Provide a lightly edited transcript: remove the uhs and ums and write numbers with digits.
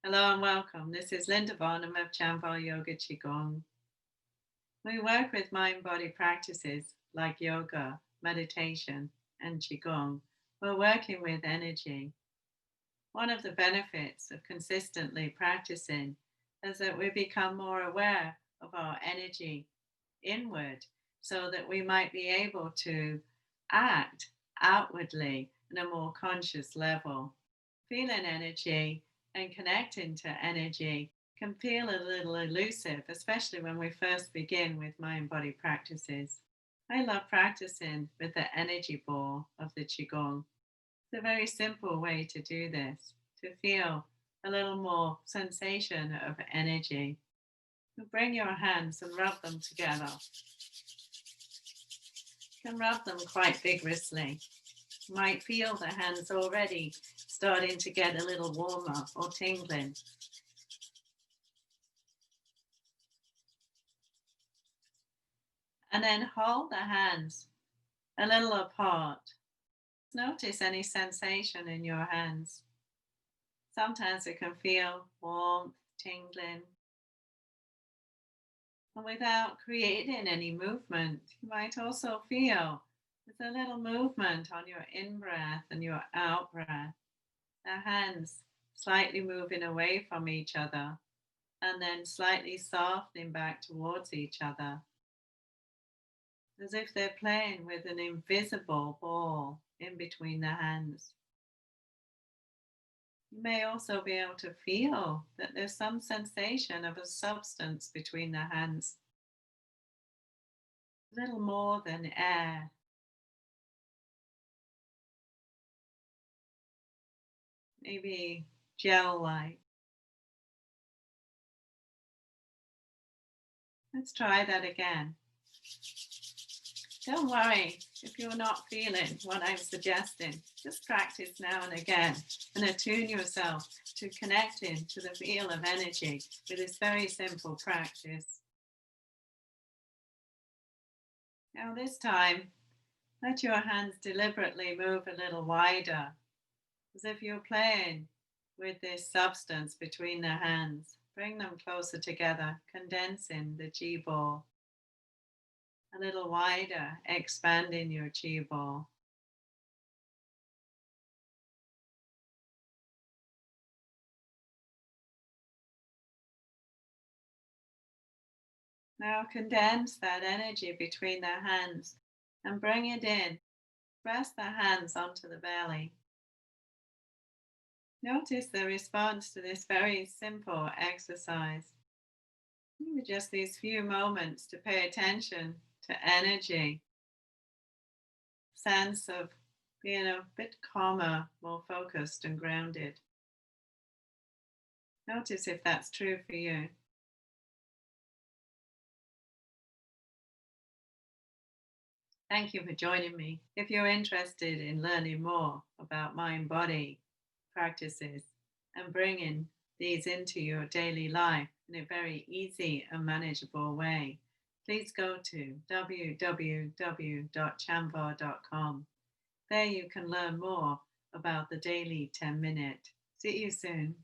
Hello and welcome. This is Linda Varnam of Chanvar Yoga Qigong. We work with mind body practices like yoga, meditation, and Qigong. We're working with energy. One of the benefits of consistently practicing is that we become more aware of our energy inward so that we might be able to act outwardly in a more conscious level. Feeling energy and connecting to energy can feel a little elusive, especially when we first begin with mind body practices. I love practicing with the energy ball of the Qigong. It's a very simple way to do this, to feel a little more sensation of energy. You bring your hands and rub them together. You can rub them quite vigorously. You might feel the hands already starting to get a little warmer or tingling. And then hold the hands a little apart. Notice any sensation in your hands. Sometimes it can feel warmth, tingling. And without creating any movement, you might also feel there's a little movement on your in breath and your out breath. The hands slightly moving away from each other and then slightly softening back towards each other, as if they're playing with an invisible ball in between the hands. You may also be able to feel that there's some sensation of a substance between the hands, a little more than air. Maybe gel like. Let's try that again. Don't worry if you're not feeling what I'm suggesting. Just practice now and again and attune yourself to connecting to the feel of energy with this very simple practice. Now, this time, let your hands deliberately move a little wider, as if you're playing with this substance between the hands. Bring them closer together, condensing the G ball. A little wider, expanding your Chi ball. Now condense that energy between the hands and bring it in. Press the hands onto the belly. Notice the response to this very simple exercise. Maybe just these few moments to pay attention to energy, sense of being a bit calmer, more focused and grounded. Notice if that's true for you. Thank you for joining me. If you're interested in learning more about mind body practices and bringing these into your daily life in a very easy and manageable way, please go to www.chanvar.com. There you can learn more about the daily 10-minute. See you soon.